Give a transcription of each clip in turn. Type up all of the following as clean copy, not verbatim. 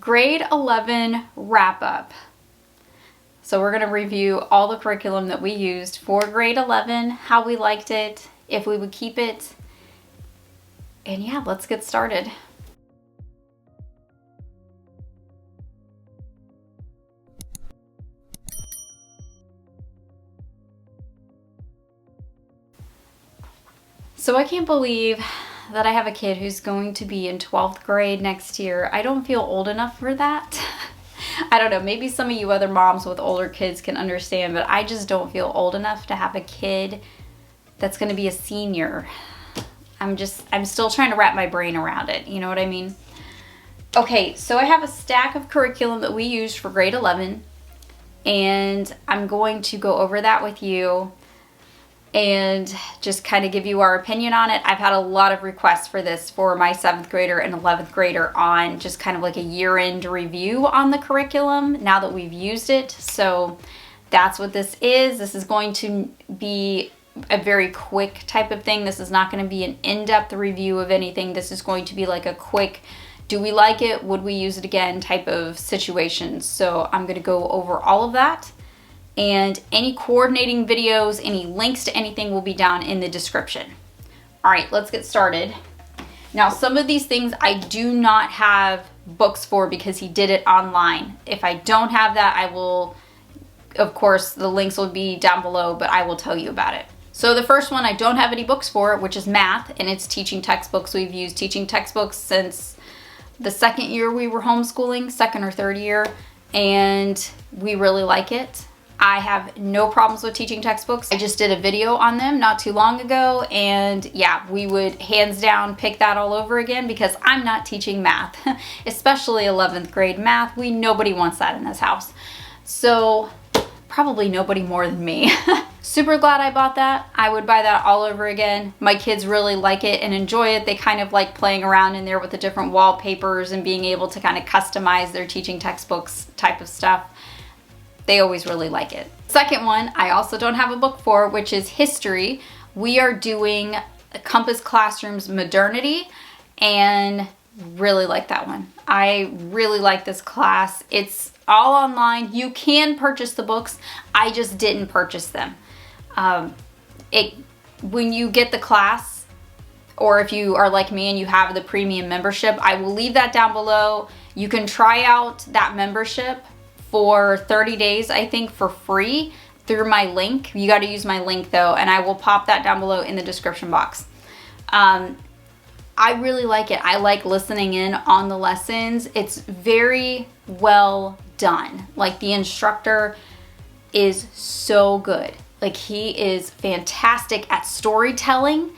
Grade 11 wrap up. So we're going to review all the curriculum that we used for grade 11, how we liked it, if we would keep it, and yeah, let's get started. So I can't believe that I have a kid who's going to be in 12th grade next year. I don't feel old enough for that. I don't know, maybe some of you other moms with older kids can understand, but I just don't feel old enough to have a kid that's going to be a senior. I'm still trying to wrap my brain around it, you know what I mean? Okay, so I have a stack of curriculum that we used for grade 11, and I'm going to go over that with you and just kind of give you our opinion on it. I've had a lot of requests for this for my 7th grader and 11th grader on just kind of like a year-end review on the curriculum now that we've used it. So that's what this is. This is going to be a very quick type of thing. This is not going to be an in-depth review of anything. This is going to be like a quick, do we like it? Would we use it again? Type of situation. So I'm going to go over all of that. And any coordinating videos, any links to anything will be down in the description. All right, let's get started. Now, some of these things I do not have books for because he did it online. If I don't have that, I will, of course, the links will be down below, but I will tell you about it. So the first one I don't have any books for, which is math, and it's teaching textbooks. We've used teaching textbooks since the 2nd year we were homeschooling, 2nd or 3rd year, and we really like it. I have no problems with teaching textbooks. I just did a video on them not too long ago, and yeah, we would hands down pick that all over again because I'm not teaching math, especially 11th grade math. Nobody wants that in this house. So probably nobody more than me. Super glad I bought that. I would buy that all over again. My kids really like it and enjoy it. They kind of like playing around in there with the different wallpapers and being able to kind of customize their teaching textbooks type of stuff. They always really like it. Second one, I also don't have a book for, which is history. We are doing Compass Classroom's Modernity and really like that one. I really like this class. It's all online. You can purchase the books. I just didn't purchase them. When you get the class, or if you are like me and you have the premium membership, I will leave that down below. You can try out that membership for 30 days, I think, for free through my link. You got to use my link though, and I will pop that down below in the description box. I really like it. I like listening in on the lessons. It's very well done. Like, the instructor is so good. Like, he is fantastic at storytelling,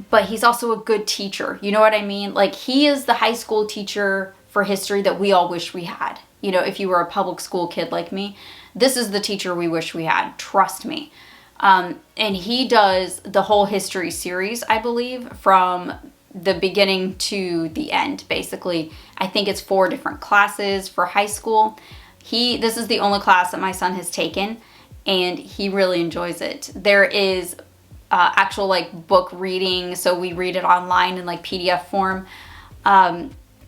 but he's also a good teacher. You know what I mean? Like, he is the high school teacher for history that we all wish we had. You know, if you were a public school kid like me, this is the teacher we wish we had. Trust me. And he does the whole history series, I believe, from the beginning to the end, basically. I think it's 4 different classes for high school. This is the only class that my son has taken, and he really enjoys it. There is actual like book reading, so we read it online in like PDF form.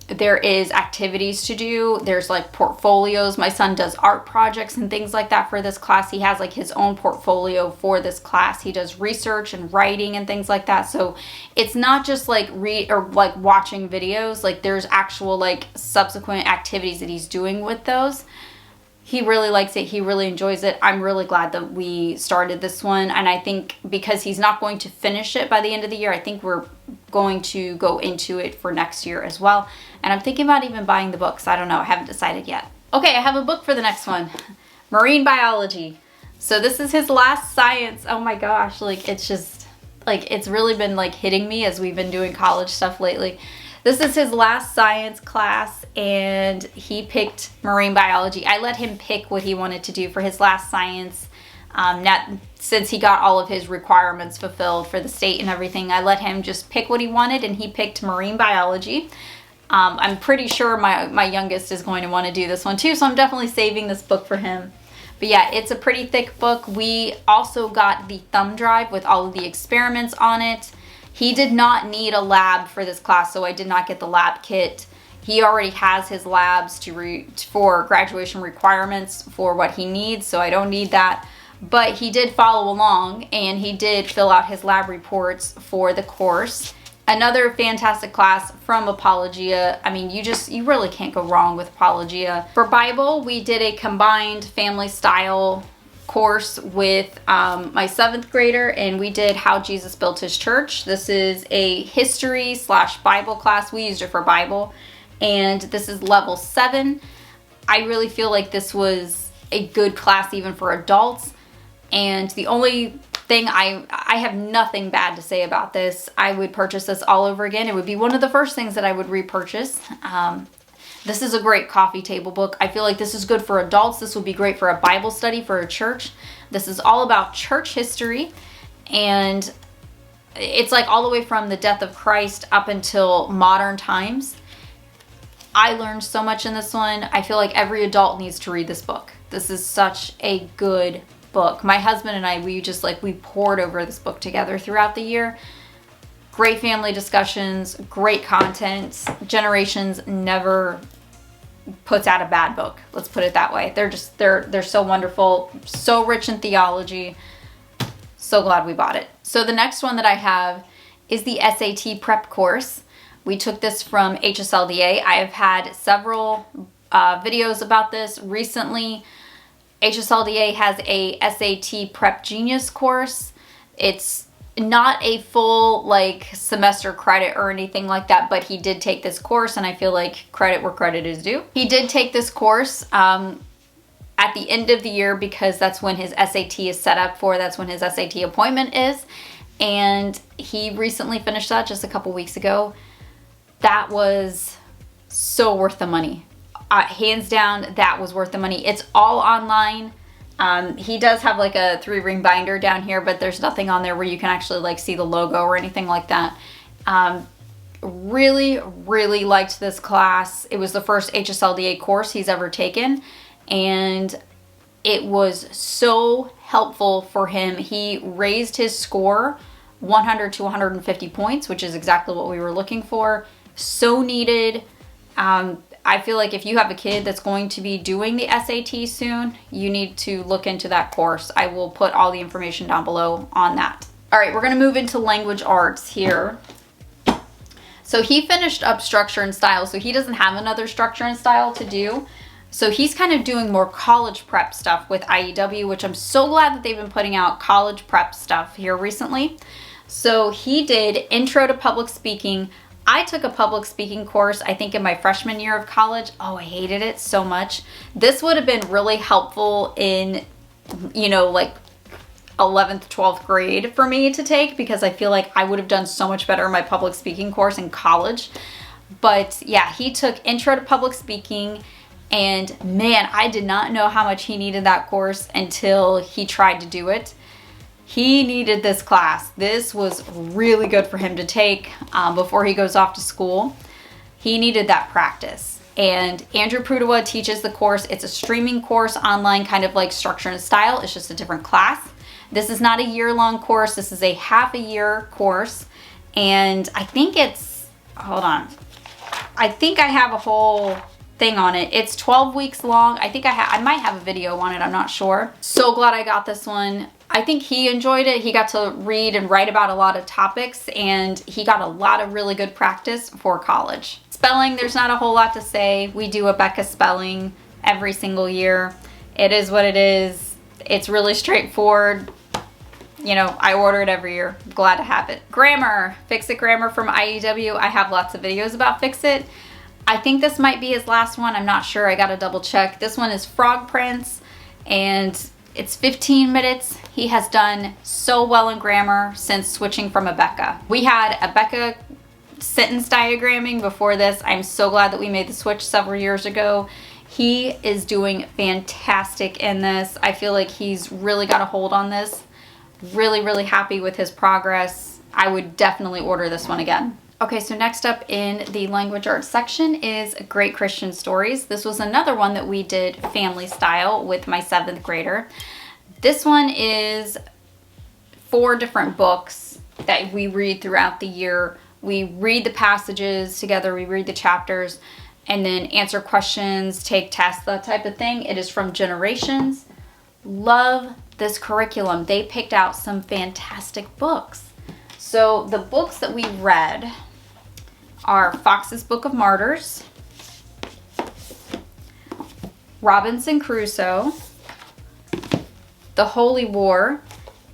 There is activities to do. There's like portfolios. My son does art projects and things like that for this class. He has like his own portfolio for this class. He does research and writing and things like that. So it's not just like read or like watching videos. Like, there's actual like subsequent activities that he's doing with those. He really likes it. He really enjoys it. I'm really glad that we started this one. And I think because he's not going to finish it by the end of the year, I think we're going to go into it for next year as well. And I'm thinking about even buying the books. I don't know. I haven't decided yet. Okay, I have a book for the next one. Marine biology. So this is his last science. Oh my gosh. Like, it's just like, it's really been like hitting me as we've been doing college stuff lately. This is his last science class, and he picked marine biology. I let him pick what he wanted to do for his last science. Since he got all of his requirements fulfilled for the state and everything, I let him just pick what he wanted, and he picked marine biology. I'm pretty sure my youngest is going to want to do this one too, so I'm definitely saving this book for him. But yeah, it's a pretty thick book. We also got the thumb drive with all of the experiments on it. He did not need a lab for this class, so I did not get the lab kit. He already has his labs for graduation requirements for what he needs, so I don't need that. But he did follow along, and he did fill out his lab reports for the course. Another fantastic class from Apologia. I mean, you really can't go wrong with Apologia. For Bible, we did a combined family style course with my 7th grader, and we did How Jesus Built His Church. This is a history/Bible class. We used it for Bible, and this is level 7. I really feel like this was a good class even for adults, and the only thing, I have nothing bad to say about this. I would purchase this all over again. It would be one of the first things that I would repurchase. This is a great coffee table book. I feel like this is good for adults. This would be great for a Bible study for a church. This is all about church history, and it's like all the way from the death of Christ up until modern times. I learned so much in this one. I feel like every adult needs to read this book. This is such a good book. My husband and I, we poured over this book together throughout the year. Great family discussions, great content. Generations never puts out a bad book. Let's put it that way. They're so wonderful, so rich in theology. So glad we bought it. So the next one that I have is the SAT prep course. We took this from HSLDA. I have had several videos about this recently. HSLDA has a SAT Prep Genius course. It's not a full semester credit or anything like that, but he did take this course, and I feel like credit where credit is due. He did take this course at the end of the year because that's when his SAT is set up for. That's when his SAT appointment is, and he recently finished that just a couple weeks ago. That was so worth the money. Hands down, that was worth the money. It's all online. He does have like a 3-ring binder down here, but there's nothing on there where you can actually see the logo or anything like that. Really, really liked this class. It was the first HSLDA course he's ever taken, and it was so helpful for him. He raised his score 100 to 150 points, which is exactly what we were looking for. So needed. I feel like if you have a kid that's going to be doing the SAT soon, you need to look into that course. I will put all the information down below on that. All right, we're going to move into language arts here. So he finished up structure and style, so he doesn't have another structure and style to do. So he's kind of doing more college prep stuff with IEW, which I'm so glad that they've been putting out college prep stuff here recently. So he did Intro to Public Speaking. I took a public speaking course, I think in my freshman year of college. Oh, I hated it so much. This would have been really helpful in, 11th, 12th grade for me to take, because I feel like I would have done so much better in my public speaking course in college. But yeah, he took Intro to Public Speaking, and man, I did not know how much he needed that course until he tried to do it. He needed this class. This was really good for him to take before he goes off to school. He needed that practice. And Andrew Prudawa teaches the course. It's a streaming course online, kind of like Structure and Style. It's just a different class. This is not a year-long course. This is a half-a-year course. And I think it's, hold on. I think I have a whole thing on it. It's 12 weeks long. I think I might have a video on it. I'm not sure. So glad I got this one. I think he enjoyed it. He got to read and write about a lot of topics, and he got a lot of really good practice for college. Spelling, there's not a whole lot to say. We do a Becca spelling every single year. It is what it is. It's really straightforward. I order it every year. I'm glad to have it. Grammar, Fix It Grammar from IEW. I have lots of videos about Fix It. I think this might be his last one. I'm not sure. I gotta double check. This one is Frog Prince, and it's 15 minutes. He has done so well in grammar since switching from a Becca. We had a Becca sentence diagramming before this. I'm so glad that we made the switch several years ago. He is doing fantastic in this. I feel like he's really got a hold on this. Really, really happy with his progress. I would definitely order this one again. Okay, so next up in the language arts section is Great Christian Stories. This was another one that we did family style with my 7th grader. This one is 4 different books that we read throughout the year. We read the passages together, we read the chapters. and then answer questions, take tests, that type of thing. It is from Generations. Love this curriculum. They picked out some fantastic books. So the books that we read are Fox's Book of Martyrs, Robinson Crusoe, The Holy War,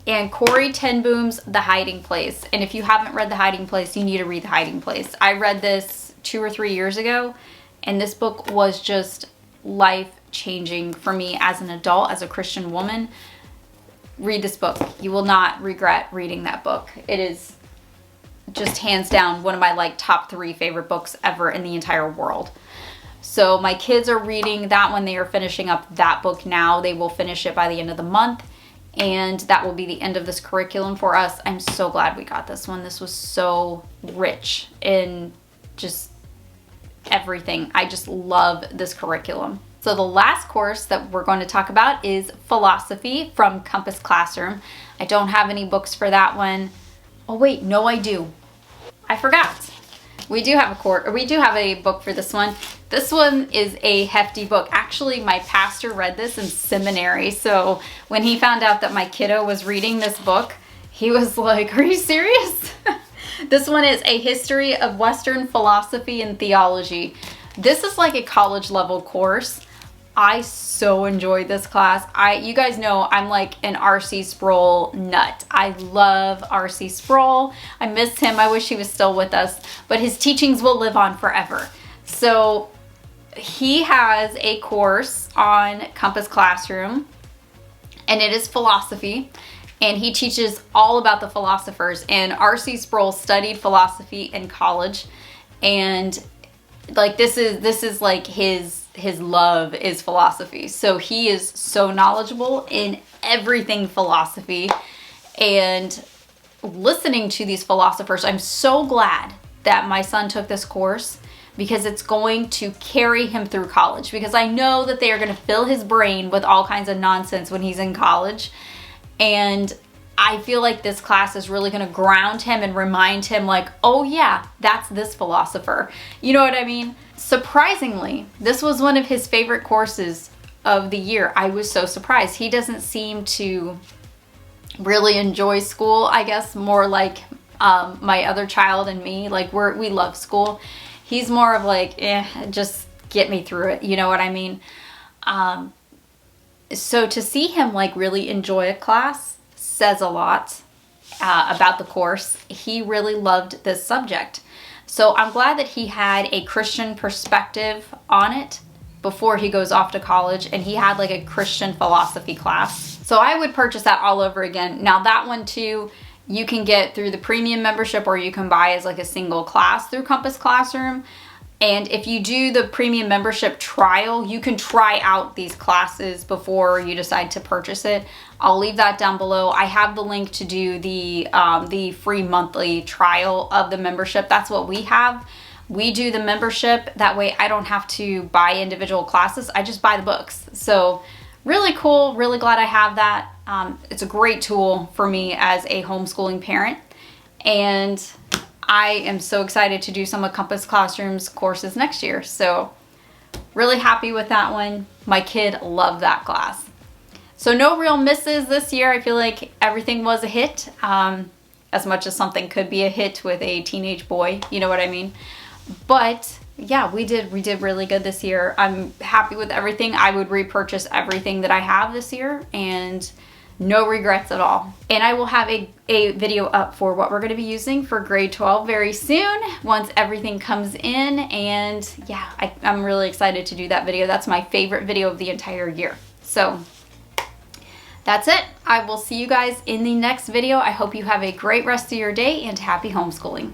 and Corrie ten Boom's The Hiding Place. And if you haven't read The Hiding Place, you need to read The Hiding Place. I read this 2 or 3 years ago, and this book was just life-changing for me as an adult, as a Christian woman. Read this book. You will not regret reading that book. It is just hands down one of my like top 3 favorite books ever in the entire world. So my kids are reading that one. They are finishing up that book now. They will finish it by the end of the month, and that will be the end of this curriculum for us. I'm so glad we got this one. This was so rich in just everything. I just love this curriculum. So the last course that we're going to talk about is Philosophy from Compass Classroom. I don't have any books for that one. Oh wait, no I do. I forgot. We do have a book for this one. This one is a hefty book. Actually, my pastor read this in seminary. So when he found out that my kiddo was reading this book, he was like, "Are you serious?" This one is A History of Western Philosophy and Theology. This is like a college level course. I so enjoyed this class. You guys know I'm like an R.C. Sproul nut. I love R.C. Sproul. I miss him. I wish he was still with us, but his teachings will live on forever. So he has a course on Compass Classroom, and it is philosophy, and he teaches all about the philosophers. And R.C. Sproul studied philosophy in college, and like this is like his love is philosophy. So he is so knowledgeable in everything philosophy. And listening to these philosophers, I'm so glad that my son took this course, because it's going to carry him through college, because I know that they are going to fill his brain with all kinds of nonsense when he's in college. And I feel like this class is really going to ground him and remind him like, oh yeah, that's this philosopher. You know what I mean? Surprisingly, this was one of his favorite courses of the year. I was so surprised. He doesn't seem to really enjoy school, I guess, more like my other child and me. Like we love school. He's more of like, just get me through it. You know what I mean? So to see him like really enjoy a class says a lot about the course. He really loved this subject. So I'm glad that he had a Christian perspective on it before he goes off to college, and he had like a Christian philosophy class. So I would purchase that all over again. Now that one too, you can get through the premium membership, or you can buy as like a single class through Compass Classroom. And if you do the premium membership trial, you can try out these classes before you decide to purchase it. I'll leave that down below. I have the link to do the free monthly trial of the membership. That's what we have. We do the membership. That way I don't have to buy individual classes. I just buy the books. So really cool. Really glad I have that. It's a great tool for me as a homeschooling parent. And I am so excited to do some of Compass Classroom's courses next year. So really happy with that one. My kid loved that class. So no real misses this year. I feel like everything was a hit, as much as something could be a hit with a teenage boy, you know what I mean? But yeah, we did really good this year. I'm happy with everything. I would repurchase everything that I have this year, and no regrets at all. And I will have a video up for what we're going to be using for grade 12 very soon, once everything comes in. And yeah, I'm really excited to do that video. That's my favorite video of the entire year. So that's it. I will see you guys in the next video. I hope you have a great rest of your day, and happy homeschooling.